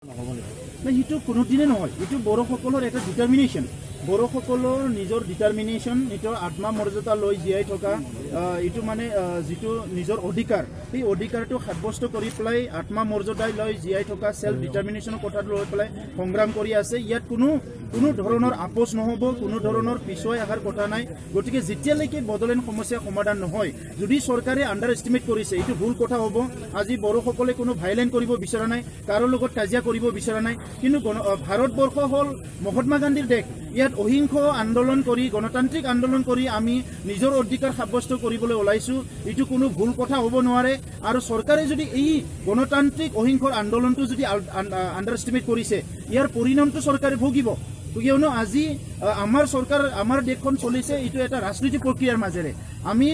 সেইটো কোনোদিনে নহয়, এইটো বড়োসকলৰ এটা ডিটাৰমিনেশ্যন। বড়োসকলৰ নিজৰ ডিটাৰমিনেশ্যন, নিজৰ আত্মা মৰ্যাদা লৈ জীয়াই থকা এইটো মানে যিটো নিজৰ অধিকাৰ, সেই অধিকাৰটো সাব্যস্ত কৰি পেলাই আত্মা মৰ্যাদাই লৈ জীয়াই থকা ছেল্ফ ডিটাৰমিনেশ্যনৰ কথাটো লৈ পেলাই সংগ্ৰাম কৰি আছে। ইয়াত কোনো ধৰণৰ আপোচ নহ'ব, কোনো ধৰণৰ পিছুৱাই অহাৰ কথা নাই। গতিকে যেতিয়ালৈকে বড়োলেণ্ড সমস্যা সমাধান নহয়, যদি চৰকাৰে আণ্ডাৰ এষ্টিমেট কৰিছে, এইটো ভুল কথা হ'ব। আজি বড়োসকলে কোনো ভাইলেণ্ট কৰিব বিচৰা নাই, কাৰো লগত কাজিয়া কৰিব বিচৰা নাই। কিন্তু ভাৰতবৰ্ষ হ'ল মহাত্মা গান্ধীৰ দেশ। ইয়াত অহিংস আন্দোলন কৰি, গণতান্ত্ৰিক আন্দোলন কৰি আমি নিজৰ অধিকাৰ সাব্যস্ত কৰিবলৈ ওলাইছোঁ। এইটো কোনো ভুল কথা হ'ব নোৱাৰে। আৰু চৰকাৰে যদি এই গণতান্ত্ৰিক অহিংসৰ আন্দোলনটো যদি আণ্ডাৰ এষ্টিমেট কৰিছে, ইয়াৰ পৰিণামটো চৰকাৰে ভুগিব। কিয়নো আজি আমাৰ চৰকাৰ, আমাৰ দেশখন চলিছে এইটো এটা ৰাজনৈতিক প্ৰক্ৰিয়াৰ মাজেৰে। আমি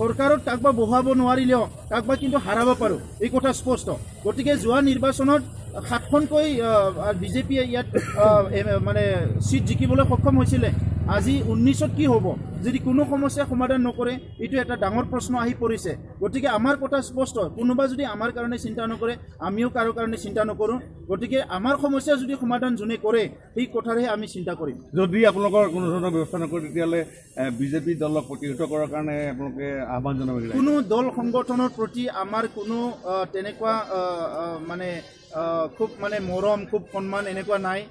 চৰকাৰত কাকবা বহুৱাব নোৱাৰিলেও কাকবা কিন্তু হাৰাব পাৰোঁ, এই কথা স্পষ্ট। গতিকে যোৱা নিৰ্বাচনত 7খনকৈ বিজেপিয়ে ইয়াত মানে চিট জিকিবলৈ সক্ষম হৈছিলে। আজি 19ত কি হ'ব যদি কোনো সমস্যা সমাধান নকৰে? এইটো এটা ডাঙৰ প্ৰশ্ন আহি পৰিছে। গতিকে আমাৰ কথা স্পষ্ট, কোনোবা যদি আমাৰ কাৰণে চিন্তা নকৰে, আমিও কাৰো কাৰণে চিন্তা নকৰোঁ। গতিকে আমাৰ সমস্যা যদি সমাধান যোনে কৰে, সেই কথাৰেহে আমি চিন্তা কৰিম। যদি আপোনালোকৰ কোনো ধৰণৰ ব্যৱস্থা নকৰে, তেতিয়াহ'লে বিজেপি দলক প্ৰতিহত কৰাৰ কাৰণে আপোনালোকে আহ্বান জনাব? কোনো দল সংগঠনৰ প্ৰতি আমাৰ কোনো তেনেকুৱা মানে খুব মানে মৰম, খুব সন্মান এনেকুৱা নাই।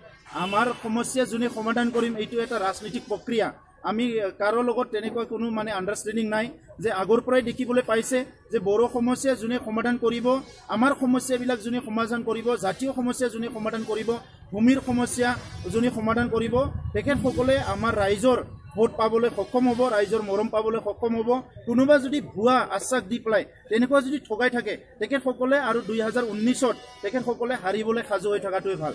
আমাৰ সমস্যা যোনে সমাধান কৰিম, এইটো এটা ৰাজনৈতিক প্ৰক্ৰিয়া। আমি কাৰো লগত তেনেকুৱা কোনো মানে আণ্ডাৰষ্টেণ্ডিং নাই। যে আগৰ পৰাই দেখিবলৈ পাইছে যে বড়ো সমস্যা যোনে সমাধান কৰিব, আমাৰ সমস্যাবিলাক যোনে সমাধান কৰিব, জাতীয় সমস্যা যোনে সমাধান কৰিব, ভূমিৰ সমস্যা যোনে সমাধান কৰিব, তেখেতসকলে আমাৰ ৰাইজৰ ভোট পাবলৈ সক্ষম হ'ব, ৰাইজৰ মৰম পাবলৈ সক্ষম হ'ব। কোনোবা যদি ভুৱা আশ্বাস দি পেলাই তেনেকুৱা যদি ঠগাই থাকে, তেখেতসকলে আৰু 2019ত তেখেতসকলে হাৰিবলৈ সাজু হৈ থকাটোৱে ভাল।